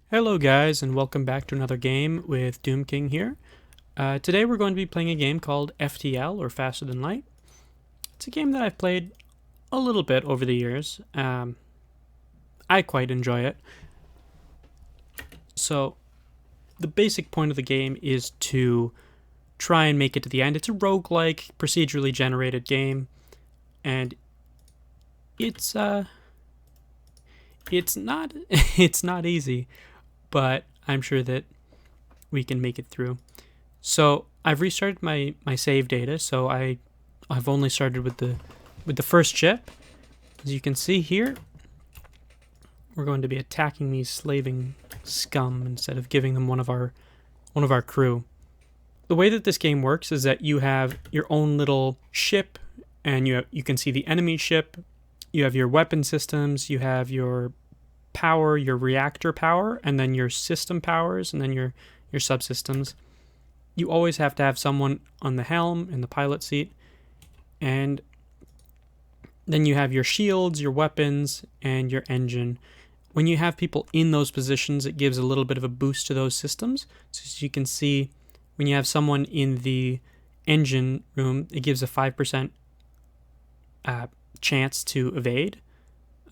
Hello guys, and welcome back to another game with Doom King here. Today we're going to be playing a game called FTL, or Faster Than Light. It's a game that I've played a little bit over the years. I quite enjoy it. So, the basic point of the game is to try and make it to the end. It's a roguelike, procedurally generated game, and it's not it's not easy, but I'm sure that we can make it through. So I've restarted my save data, so I've only started with the first ship. As you can see here, we're going to be attacking these slaving scum instead of giving them one of our crew. The way that this game works is that you have your own little ship, and you can see the enemy ship. You have your weapon systems, you have your power, your reactor power, and then your system powers, and then your subsystems. You always have to have someone on the helm in the pilot seat, and then you have your shields, your weapons, and your engine. When you have people in those positions, it gives a little bit of a boost to those systems. So as you can see, when you have someone in the engine room, it gives a 5% chance to evade,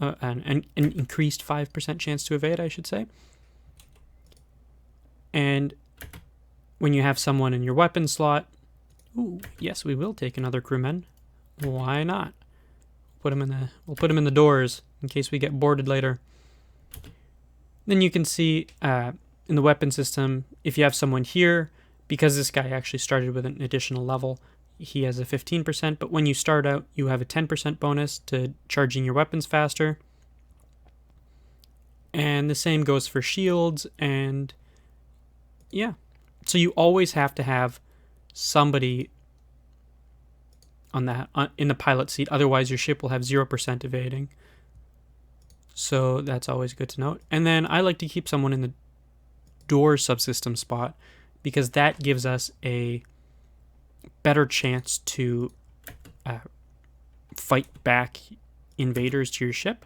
an increased 5% chance to evade, I should say. And when you have someone in your weapon slot, ooh, yes, we will take another crewman. Why not? We'll put him in the doors in case we get boarded later. Then you can see in the weapon system, if you have someone here, because this guy actually started with an additional level, he has a 15%, but when you start out, you have a 10% bonus to charging your weapons faster. And the same goes for shields, and yeah. So you always have to have somebody on that in the pilot seat, otherwise your ship will have 0% evading. So that's always good to note. And then I like to keep someone in the door subsystem spot, because that gives us a better chance to fight back invaders to your ship.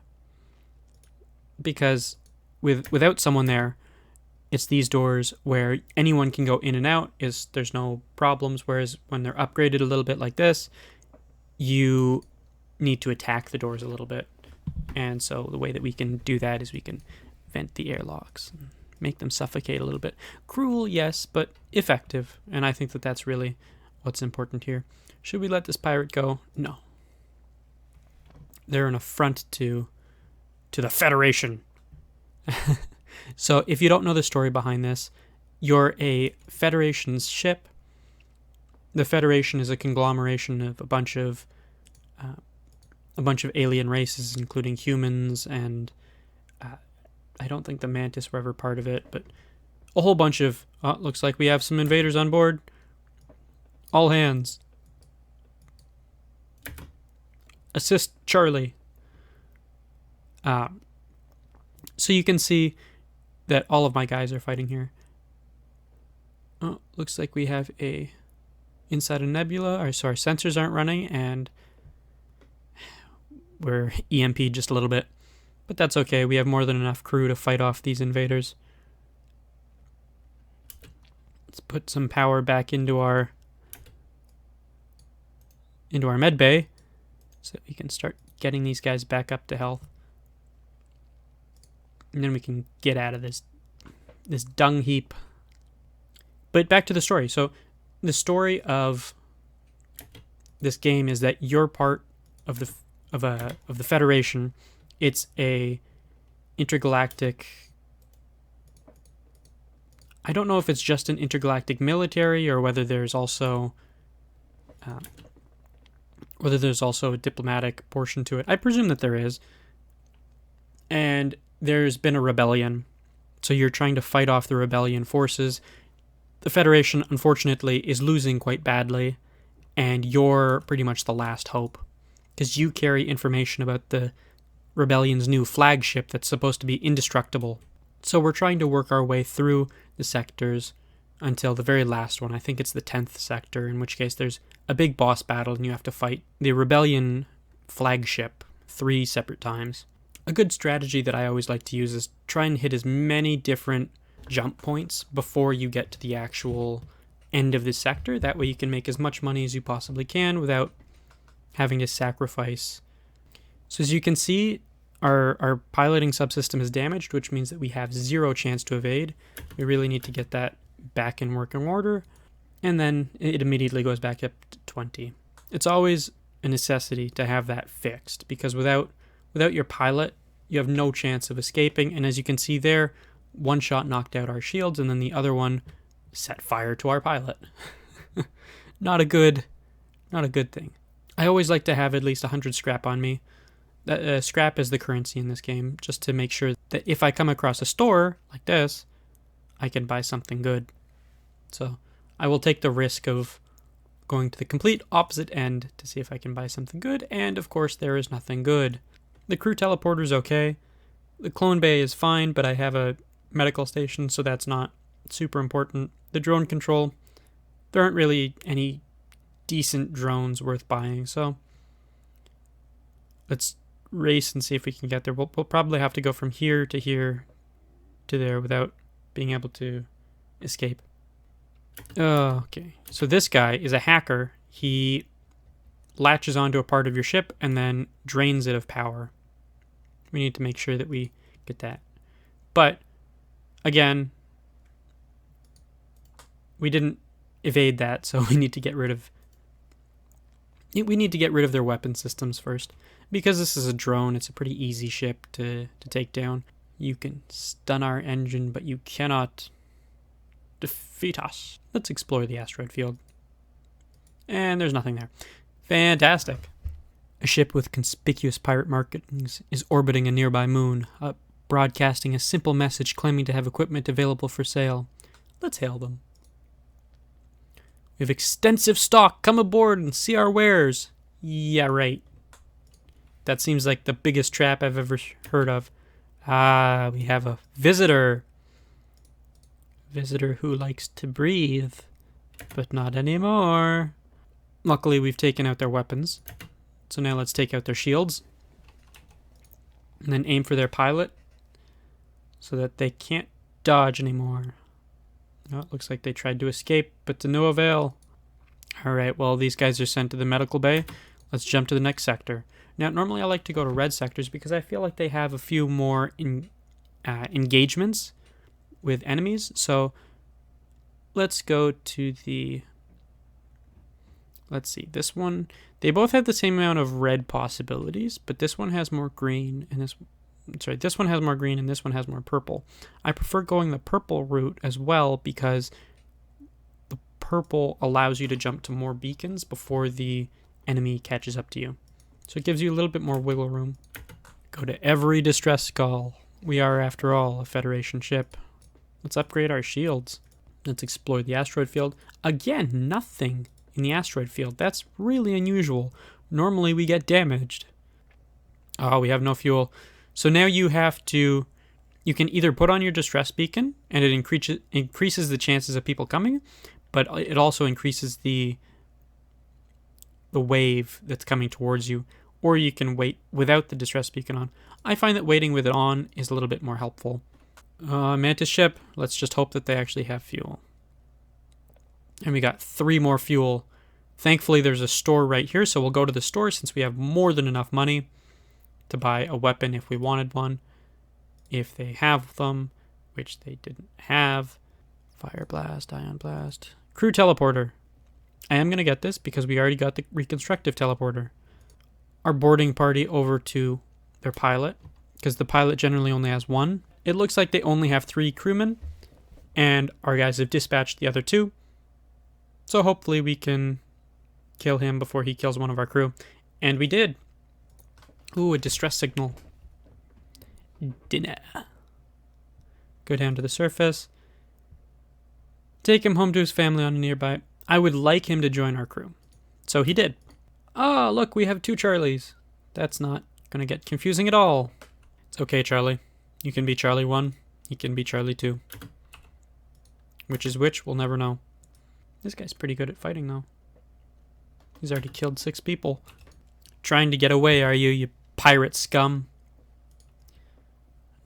Because without someone there, it's these doors where anyone can go in and out. There's no problems. Whereas when they're upgraded a little bit like this, you need to attack the doors a little bit. And so the way that we can do that is we can vent the airlocks and make them suffocate a little bit. Cruel, yes, but effective. And I think that that's really what's important here. Should we let this pirate go? No. They're an affront to the Federation. So if you don't know the story behind this, you're a Federation's ship. The Federation is a conglomeration of a bunch of alien races, including humans, and I don't think the Mantis were ever part of it, but a whole bunch of... looks like we have some invaders on board. All hands. Assist Charlie. So you can see that all of my guys are fighting here. Oh, looks like we have inside a nebula. Our sensors aren't running, and we're EMP'd just a little bit. But that's okay. We have more than enough crew to fight off these invaders. Let's put some power back into our med bay so that we can start getting these guys back up to health. And then we can get out of this dung heap. But back to the story. So the story of this game is that you're part of the Federation. It's a intergalactic... I don't know if it's just an intergalactic military or whether there's also a diplomatic portion to it. I presume that there is. And there's been a rebellion. So you're trying to fight off the rebellion forces. The Federation, unfortunately, is losing quite badly, and you're pretty much the last hope, because you carry information about the rebellion's new flagship that's supposed to be indestructible. So we're trying to work our way through the sectors until the very last one. I think it's the 10th sector, in which case there's a big boss battle and you have to fight the rebellion flagship 3 separate times. A good strategy that I always like to use is try and hit as many different jump points before you get to the actual end of the sector. That way you can make as much money as you possibly can without having to sacrifice. So as you can see, our piloting subsystem is damaged, which means that we have 0 chance to evade. We really need to get that back in working order, and then it immediately goes back up to 20. It's always a necessity to have that fixed, because without your pilot, you have no chance of escaping. And as you can see there, one shot knocked out our shields, and then the other one set fire to our pilot. Not a good thing. I always like to have at least 100 scrap on me. Scrap is the currency in this game, just to make sure that if I come across a store like this, I can buy something good. So I will take the risk of going to the complete opposite end to see if I can buy something good, and of course there is nothing good. The crew teleporter is okay. The clone bay is fine, but I have a medical station, so that's not super important. The drone control, there aren't really any decent drones worth buying, so let's race and see if we can get there. We'll probably have to go from here to there without being able to escape. Okay, so this guy is a hacker. He latches onto a part of your ship and then drains it of power. We need to make sure that we get that. But again, we didn't evade that, so we need to get rid of their weapon systems first. Because this is a drone, it's a pretty easy ship to take down. You can stun our engine, but you cannot defeat us. Let's explore the asteroid field. And there's nothing there. Fantastic. A ship with conspicuous pirate markings is orbiting a nearby moon, broadcasting a simple message claiming to have equipment available for sale. Let's hail them. We have extensive stock. Come aboard and see our wares. Yeah, right. That seems like the biggest trap I've ever heard of. Ah, we have a visitor. Visitor who likes to breathe, but not anymore. Luckily, we've taken out their weapons. So now let's take out their shields. And then aim for their pilot so that they can't dodge anymore. No, it looks like they tried to escape, but to no avail. Alright, well, these guys are sent to the medical bay. Let's jump to the next sector. Now, normally I like to go to red sectors because I feel like they have a few more engagements with enemies. So let's go to the... Let's see, this one... They both have the same amount of red possibilities, but this one has more green, and this one has more green, and this one has more purple. I prefer going the purple route as well because the purple allows you to jump to more beacons before the enemy catches up to you. So it gives you a little bit more wiggle room. Go to every distress call. We are, after all, a Federation ship. Let's upgrade our shields. Let's explore the asteroid field. Again, nothing in the asteroid field. That's really unusual. Normally we get damaged. Oh, we have no fuel. So now you can either put on your distress beacon and it increases the chances of people coming, but it also increases the wave that's coming towards you, or you can wait without the distress beacon on. I find that waiting with it on is a little bit more helpful. Mantis ship, let's just hope that they actually have fuel. And we got 3 more fuel. Thankfully, there's a store right here, so we'll go to the store since we have more than enough money to buy a weapon if we wanted one. If they have them, which they didn't have. Fire blast, ion blast. Crew teleporter. I am going to get this because we already got the reconstructive teleporter. Our boarding party over to their pilot, because the pilot generally only has 1. It looks like they only have 3 crewmen, and our guys have dispatched the other 2. So hopefully we can kill him before he kills one of our crew. And we did. Ooh, a distress signal. Dinner. Go down to the surface. Take him home to his family on a nearby. I would like him to join our crew. So he did. Oh, look, we have 2 Charlies. That's not going to get confusing at all. It's okay, Charlie. You can be Charlie 1. He can be Charlie 2. Which is which, we'll never know. This guy's pretty good at fighting, though. He's already killed 6 people. Trying to get away, are you, you pirate scum?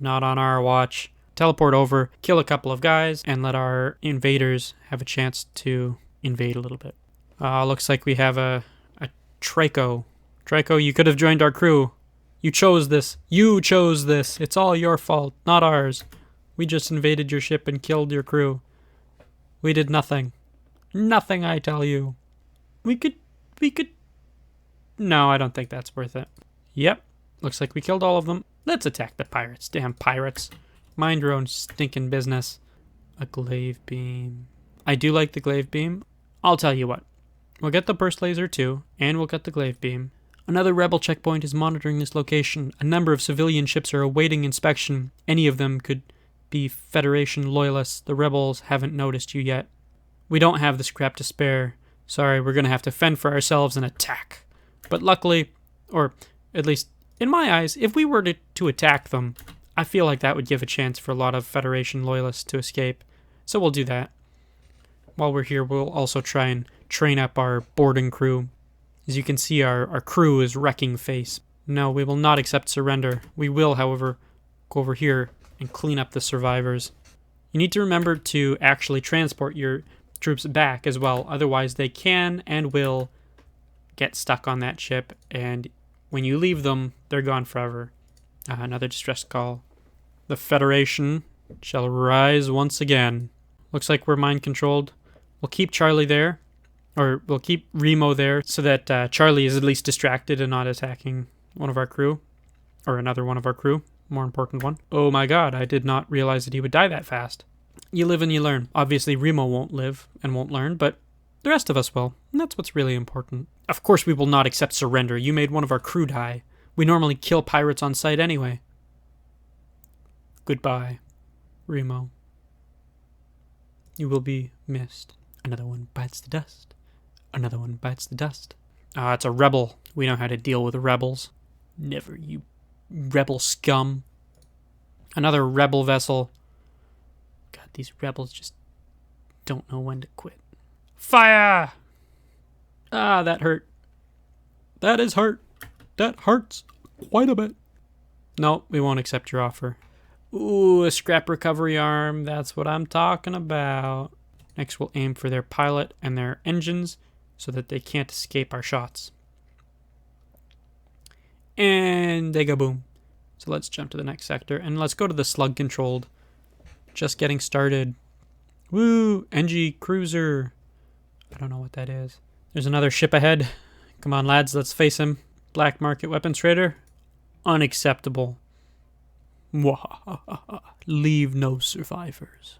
Not on our watch. Teleport over, kill a couple of guys, and let our invaders have a chance to invade a little bit. Looks like we have a Trico. Trico, you could have joined our crew. You chose this. You chose this. It's all your fault, not ours. We just invaded your ship and killed your crew. We did nothing. Nothing, I tell you. We could... No, I don't think that's worth it. Yep. Looks like we killed all of them. Let's attack the pirates. Damn pirates. Mind your own stinking business. A glaive beam. I do like the glaive beam. I'll tell you what. We'll get the burst laser too, and we'll get the glaive beam. Another rebel checkpoint is monitoring this location. A number of civilian ships are awaiting inspection. Any of them could be Federation loyalists. The rebels haven't noticed you yet. We don't have the scrap to spare. Sorry, we're going to have to fend for ourselves and attack. But luckily, or at least in my eyes, if we were to attack them, I feel like that would give a chance for a lot of Federation loyalists to escape. So we'll do that. While we're here, we'll also try and train up our boarding crew. As you can see, our crew is wrecking face. No, we will not accept surrender. We will, however, go over here and clean up the survivors. You need to remember to actually transport your troops back as well. Otherwise, they can and will get stuck on that ship. And when you leave them, they're gone forever. Another distress call. The Federation shall rise once again. Looks like we're mind controlled. We'll keep Charlie there. Or we'll keep Remo there so that Charlie is at least distracted and not attacking one of our crew. Or another one of our crew. More important one. Oh my god, I did not realize that he would die that fast. You live and you learn. Obviously, Remo won't live and won't learn, but the rest of us will. And that's what's really important. Of course we will not accept surrender. You made one of our crew die. We normally kill pirates on sight anyway. Goodbye, Remo. You will be missed. Another one bites the dust. Another one bites the dust. It's a rebel. We know how to deal with rebels. Never, you rebel scum. Another rebel vessel. God, these rebels just don't know when to quit. Fire! That hurt. That is hurt. That hurts quite a bit. No, we won't accept your offer. Ooh, a scrap recovery arm. That's what I'm talking about. Next, we'll aim for their pilot and their engines so that they can't escape our shots. And they go boom. So let's jump to the next sector and let's go to the slug controlled. Just getting started. Woo! NG cruiser. I don't know what that is. There's another ship ahead. Come on, lads, let's face him. Black market weapons trader. Unacceptable. Leave no survivors.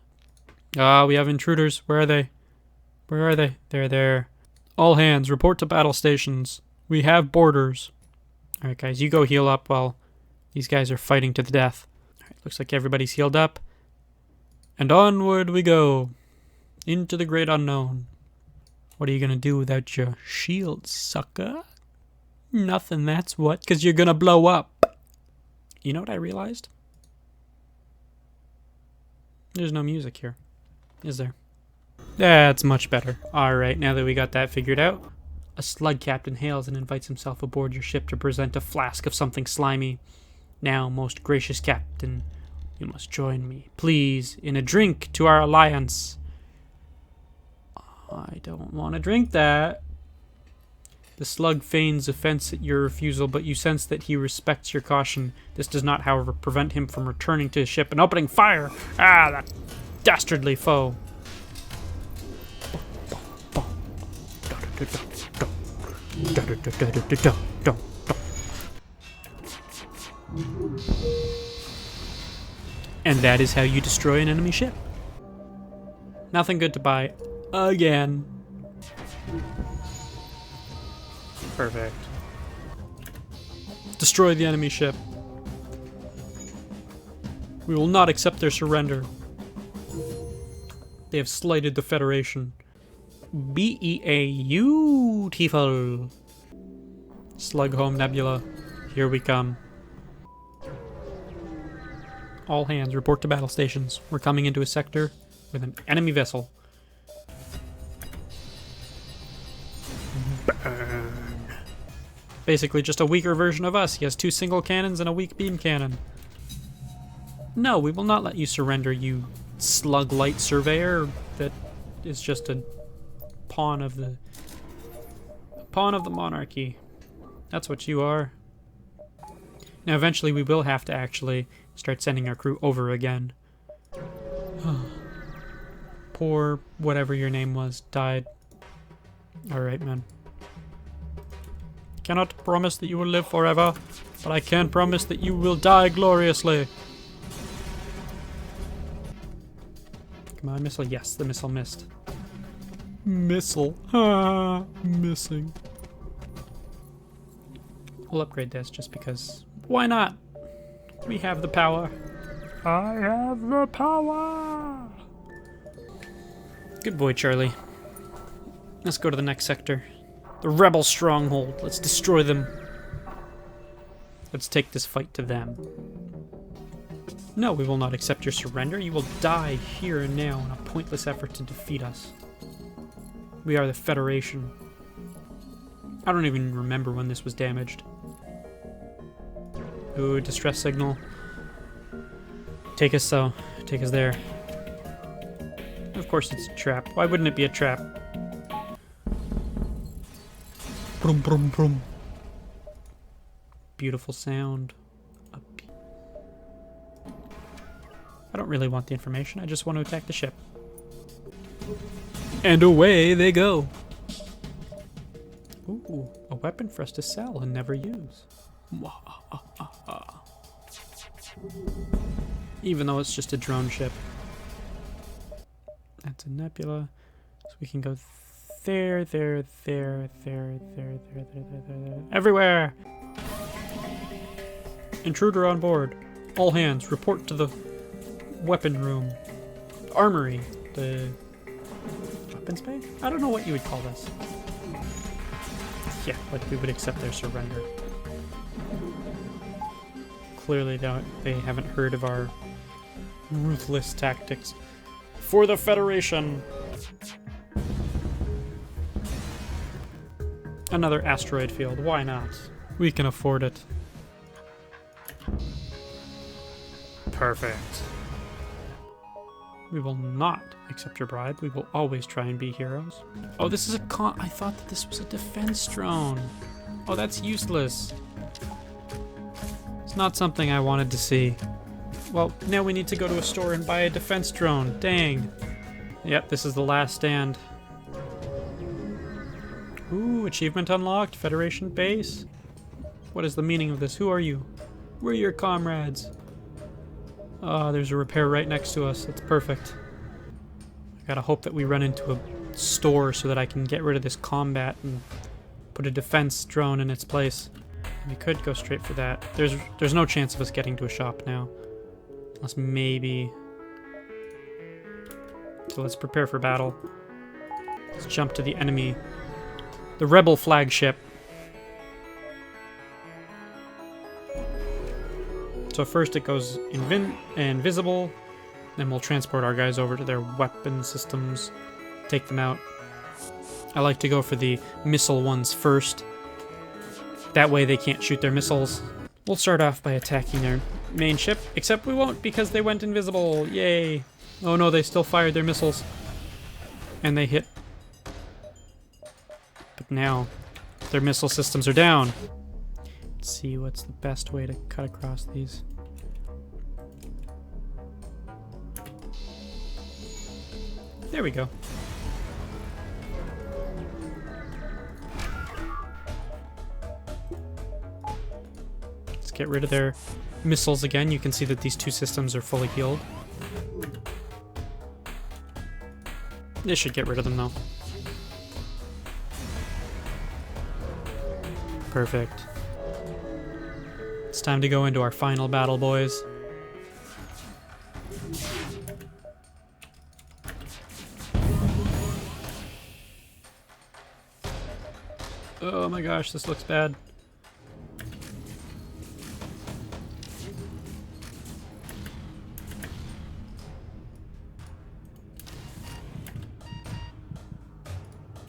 We have intruders. Where are they? Where are they? They're there. All hands, report to battle stations. We have borders. Alright, guys, you go heal up while these guys are fighting to the death. Alright, looks like everybody's healed up. And onward we go. Into the great unknown. What are you gonna do without your shield, sucker? Nothing, that's what. Because you're gonna blow up. You know what I realized? There's no music here. Is there? That's much better. Alright, now that we got that figured out. A slug captain hails and invites himself aboard your ship to present a flask of something slimy. Now, most gracious captain, you must join me, please, in a drink to our alliance. I don't want to drink that. The slug feigns offense at your refusal, but you sense that he respects your caution. This does not, however, prevent him from returning to his ship and opening fire. That dastardly foe. And that is how you destroy an enemy ship. Nothing good to buy again. Perfect. Destroy the enemy ship. We will not accept their surrender. They have slighted the Federation. Beautiful. Slug home nebula. Here we come. All hands, report to battle stations. We're coming into a sector with an enemy vessel. Burn. Basically just a weaker version of us. He has 2 single cannons and a weak beam cannon. No, we will not let you surrender, you slug light surveyor that is just a pawn of the monarchy. That's what you are. Now eventually we will have to actually start sending our crew over again. Poor whatever your name was died. Alright, man. Cannot promise that you will live forever, but I can promise that you will die gloriously. Come on, missile. Yes, the missile missed. Missile. Ah, missing. We'll upgrade this just because. Why not? We have the power. I have the power. Good boy, Charlie. Let's go to the next sector. The rebel stronghold. Let's destroy them. Let's take this fight to them. No, we will not accept your surrender. You will die here and now in a pointless effort to defeat us. We are the Federation. I don't even remember when this was damaged. Ooh, distress signal. Take us though. Take us there. Of course it's a trap. Why wouldn't it be a trap? Brum, brum, brum. Beautiful sound. I don't really want the information. I just want to attack the ship. And away they go. Ooh, a weapon for us to sell and never use. Even though it's just a drone ship. That's a nebula. So we can go there, there, there, there, there, there, there, there. Everywhere! Intruder on board. All hands, report to the weapon room. Armory. The weapons bay? I don't know what you would call this. Yeah, but we would accept their surrender. Clearly they haven't heard of our ruthless tactics. For the Federation! Another asteroid field, why not? We can afford it. Perfect. We will not accept your bribe. We will always try and be heroes. Oh, this is a I thought that this was a defense drone. Oh, that's useless. It's not something I wanted to see. Well, now we need to go to a store and buy a defense drone. Dang. Yep, this is the last stand. Ooh, achievement unlocked. Federation base. What is the meaning of this? Who are you? We're your comrades. Oh, there's a repair right next to us. That's perfect. I gotta hope that we run into a store so that I can get rid of this combat and put a defense drone in its place. We could go straight for that. There's no chance of us getting to a shop now. Unless maybe... So let's prepare for battle. Let's jump to the enemy. The rebel flagship. So first it goes invisible, then we'll transport our guys over to their weapon systems, take them out. I like to go for the missile ones first. That way they can't shoot their missiles. We'll start off by attacking their main ship, except we won't because they went invisible. Yay. Oh no, they still fired their missiles. And they hit. But now their missile systems are down. Let's see what's the best way to cut across these. There we go. Let's get rid of their missiles again. You can see that these two systems are fully healed. This should get rid of them though. Perfect. It's time to go into our final battle, boys. Oh my gosh, this looks bad.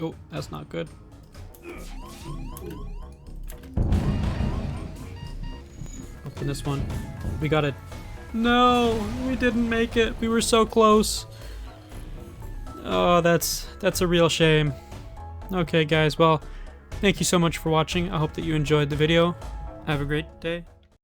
Oh, that's not good. Open this one. We gotta No, we didn't make it. We were so close. Oh, that's a real shame. Okay, guys, well, thank you so much for watching. I hope that you enjoyed the video. Have a great day.